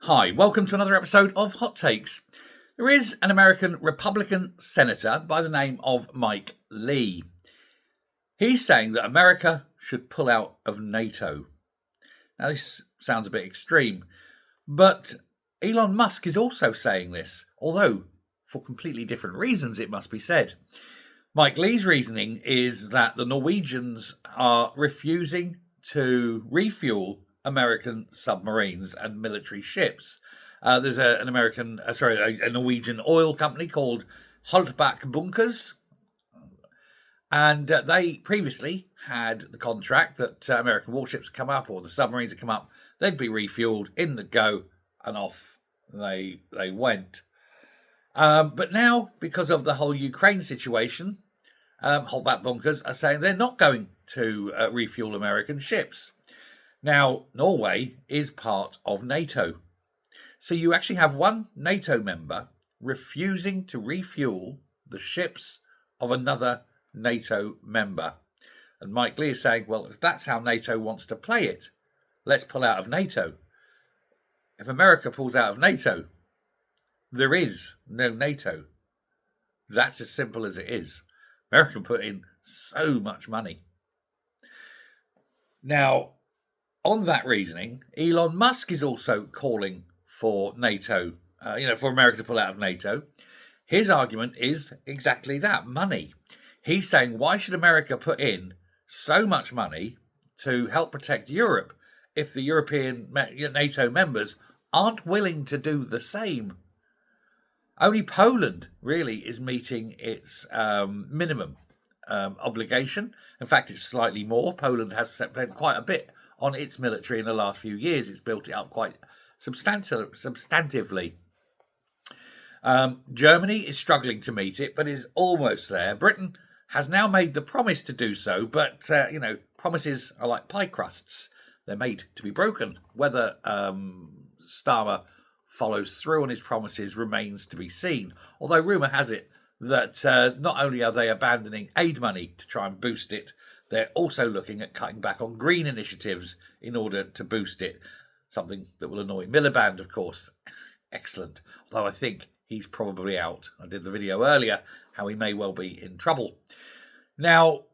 Hi, welcome to another episode of Hot Takes. There is an American Republican senator by the name of Mike Lee. He's saying that America should pull out of NATO. Now, this sounds a bit extreme, but Elon Musk is also saying this, although for completely different reasons, it must be said. Mike Lee's reasoning is that the Norwegians are refusing to refuel American submarines and military ships. There's a Norwegian oil company called Holtbach Bunkers, and they previously had the contract that American warships come up or the submarines that come up, they'd be refueled, in the go, and off they went. But now, because of the whole Ukraine situation, Holtbach Bunkers are saying they're not going to refuel American ships. Now, Norway is part of NATO. So you actually have one NATO member refusing to refuel the ships of another NATO member. And Mike Lee is saying, well, if that's how NATO wants to play it, let's pull out of NATO. If America pulls out of NATO, there is no NATO. That's as simple as it is. America put in so much money. Now, on that reasoning, Elon Musk is also calling for NATO, for America to pull out of NATO. His argument is exactly that, money. He's saying, why should America put in so much money to help protect Europe if the European NATO members aren't willing to do the same? Only Poland really is meeting its minimum obligation. In fact, it's slightly more. Poland has spent quite a bit on its military in the last few years. It's built it up quite substantively. Germany is struggling to meet it, but is almost there. Britain has now made the promise to do so, but, promises are like pie crusts. They're made to be broken. Whether Starmer follows through on his promises remains to be seen. Although rumour has it that not only are they abandoning aid money to try and boost it, they're also looking at cutting back on green initiatives in order to boost it. Something that will annoy Miliband, of course. Excellent. Although I think he's probably out. I did the video earlier how he may well be in trouble. Now,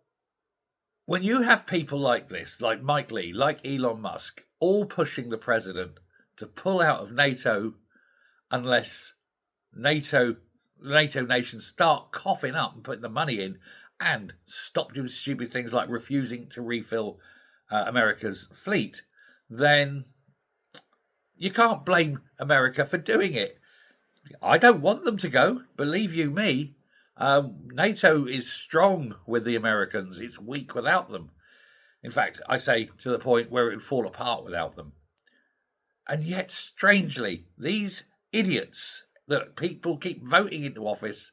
when you have people like this, like Mike Lee, like Elon Musk, all pushing the president to pull out of NATO unless NATO nations start coughing up and putting the money in and stop doing stupid things like refusing to refill America's fleet, then you can't blame America for doing it. I don't want them to go, believe you me. NATO is strong with the Americans. It's weak without them. In fact, I say to the point where it would fall apart without them. And yet, strangely, these idiots that people keep voting into office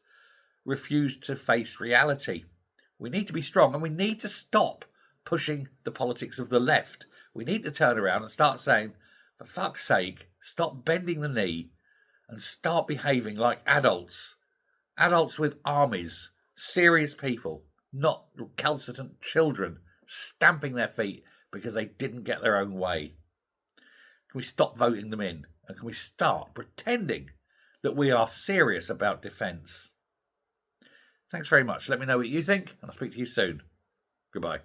refuse to face reality. We need to be strong, and we need to stop pushing the politics of the left. We need to turn around and start saying, for fuck's sake, stop bending the knee and start behaving like adults. Adults with armies, serious people, not recalcitrant children stamping their feet because they didn't get their own way. Can we stop voting them in? And can we start pretending that we are serious about defence? Thanks very much. Let me know what you think, and I'll speak to you soon. Goodbye.